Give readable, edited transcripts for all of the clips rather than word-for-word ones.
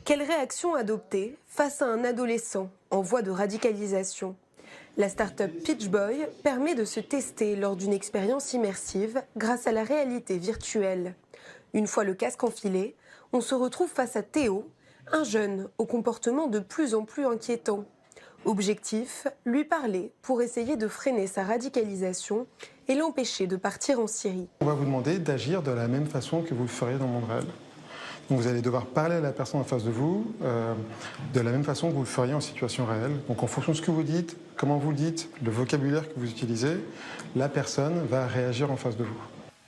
Quelle réaction adopter face à un adolescent en voie de radicalisation? La start-up Pitch Boy permet de se tester lors d'une expérience immersive grâce à la réalité virtuelle. Une fois le casque enfilé, on se retrouve face à Théo, un jeune au comportement de plus en plus inquiétant. Objectif, lui parler pour essayer de freiner sa radicalisation et l'empêcher de partir en Syrie. On va vous demander d'agir de la même façon que vous le feriez dans le monde réel. Donc vous allez devoir parler à la personne en face de vous de la même façon que vous le feriez en situation réelle. Donc en fonction de ce que vous dites, comment vous le dites, le vocabulaire que vous utilisez, la personne va réagir en face de vous.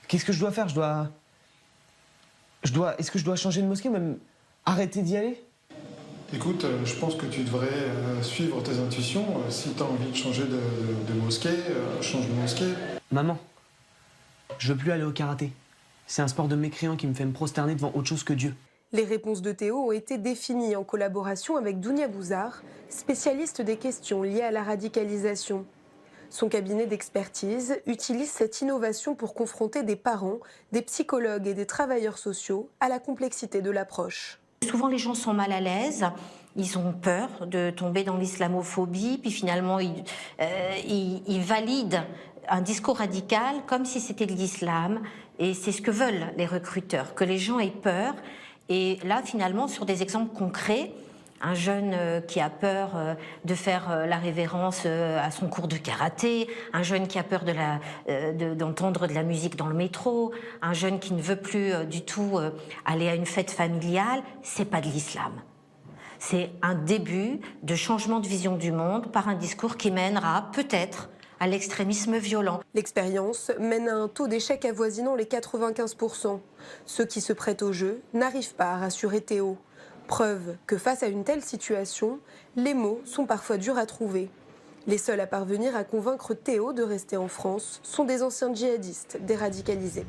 Qu'est-ce que je dois faire? Est-ce que je dois changer de mosquée ou même arrêter d'y aller? Écoute, je pense que tu devrais suivre tes intuitions. Si tu as envie de changer de mosquée, change de mosquée. Maman, je veux plus aller au karaté. C'est un sport de mécréant qui me fait me prosterner devant autre chose que Dieu. Les réponses de Théo ont été définies en collaboration avec Dounia Bouzard, spécialiste des questions liées à la radicalisation. Son cabinet d'expertise utilise cette innovation pour confronter des parents, des psychologues et des travailleurs sociaux à la complexité de l'approche. Souvent, les gens sont mal à l'aise, ils ont peur de tomber dans l'islamophobie, puis finalement, ils valident un discours radical comme si c'était de l'islam. Et c'est ce que veulent les recruteurs, que les gens aient peur. Et là, finalement, sur des exemples concrets, un jeune qui a peur de faire la révérence à son cours de karaté, un jeune qui a peur d'entendre de la musique dans le métro, un jeune qui ne veut plus du tout aller à une fête familiale, c'est pas de l'islam. C'est un début de changement de vision du monde par un discours qui mènera peut-être à l'extrémisme violent. L'expérience mène à un taux d'échec avoisinant les 95%. Ceux qui se prêtent au jeu n'arrivent pas à rassurer Théo. Preuve que face à une telle situation, les mots sont parfois durs à trouver. Les seuls à parvenir à convaincre Théo de rester en France sont des anciens djihadistes déradicalisés.